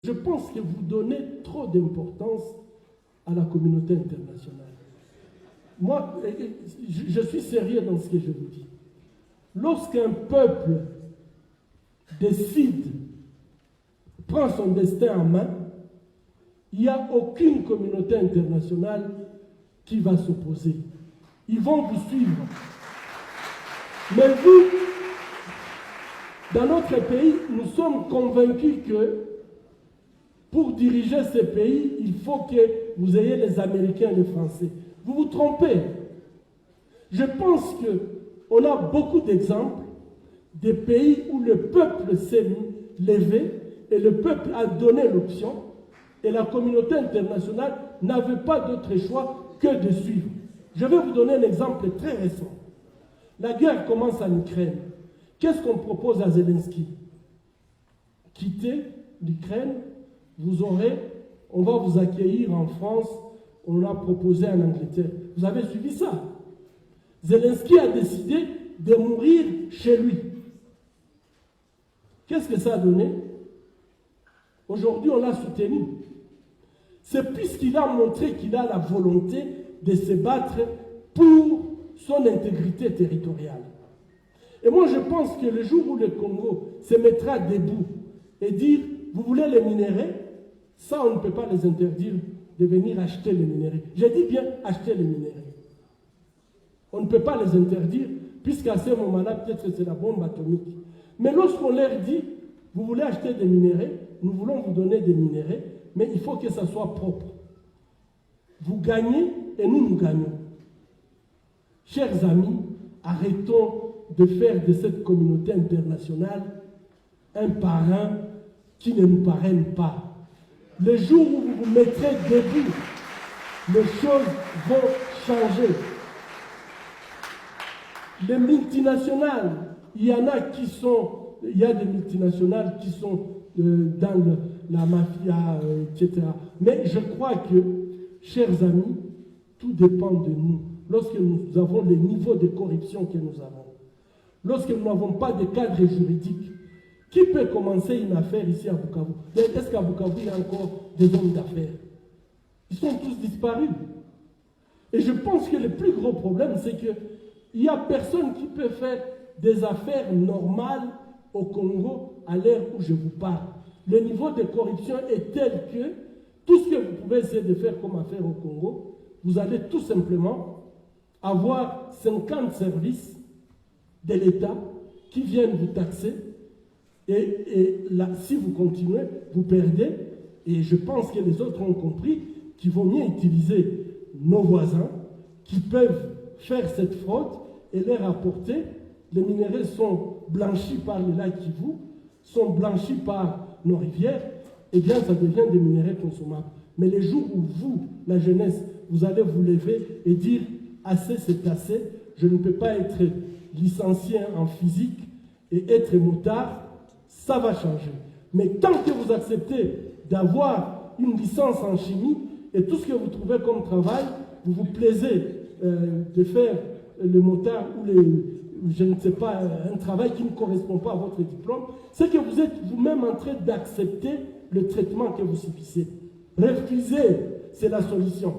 Je pense que vous donnez trop d'importance à la communauté internationale. Moi, je suis sérieux dans ce que je vous dis. Lorsqu'un peuple décide, prend son destin en main, il n'y a aucune communauté internationale qui va s'opposer. Ils vont vous suivre. Mais vous, dans notre pays, nous sommes convaincus que pour diriger ce pays, il faut que vous ayez les Américains et les Français. Vous vous trompez. Je pense qu'on a beaucoup d'exemples des pays où le peuple s'est levé et le peuple a donné l'option et la communauté internationale n'avait pas d'autre choix que de suivre. Je vais vous donner un exemple très récent. La guerre commence en Ukraine. Qu'est-ce qu'on propose à Zelensky? Quittez l'Ukraine, on va vous accueillir en France, on l'a proposé en Angleterre. Vous avez suivi ça? Zelensky a décidé de mourir chez lui. Qu'est-ce que ça a donné? Aujourd'hui, on l'a soutenu. C'est puisqu'il a montré qu'il a la volonté de se battre pour son intégrité territoriale. Et moi, je pense que le jour où le Congo se mettra debout et dire, vous voulez les minéraux, ça, on ne peut pas les interdire de venir acheter les minéraux. J'ai dit bien acheter les minéraux. On ne peut pas les interdire, puisqu'à ce moment-là, peut-être c'est la bombe atomique. Mais lorsqu'on leur dit, vous voulez acheter des minéraux, nous voulons vous donner des minéraux, mais il faut que ça soit propre. Vous gagnez et nous gagnons. Chers amis, arrêtons de faire de cette communauté internationale un parrain qui ne nous parraine pas. Le jour où vous vous mettrez debout, les choses vont changer. Les multinationales, il y a des multinationales qui sont dans la mafia, etc. Mais je crois que, chers amis, tout dépend de nous. Lorsque nous avons les niveaux de corruption que nous avons, lorsque nous n'avons pas de cadre juridique, qui peut commencer une affaire ici à Bukavu? Est-ce qu'à Bukavu, il y a encore des hommes d'affaires? Ils sont tous disparus. Et je pense que le plus gros problème, c'est qu'il n'y a personne qui peut faire des affaires normales au Congo à l'heure où je vous parle. Le niveau de corruption est tel que tout ce que vous pouvez essayer de faire comme affaire au Congo, vous allez tout simplement avoir 50 services de l'État qui viennent vous taxer. Et là, si vous continuez, vous perdez. Et je pense que les autres ont compris qu'il vaut mieux utiliser nos voisins qui peuvent faire cette fraude et les rapporter. Les minéraux sont blanchis par les lacs Kivu, sont blanchis par nos rivières, et bien ça devient des minéraux consommables. Mais les jours où vous, la jeunesse, vous allez vous lever et dire « assez, c'est assez, je ne peux pas être licencié en physique et être motard », ça va changer. Mais tant que vous acceptez d'avoir une licence en chimie et tout ce que vous trouvez comme travail, vous vous plaisez de faire le motard ou je ne sais pas, un travail qui ne correspond pas à votre diplôme, c'est que vous êtes vous-même en train d'accepter le traitement que vous subissez. Refuser, c'est la solution.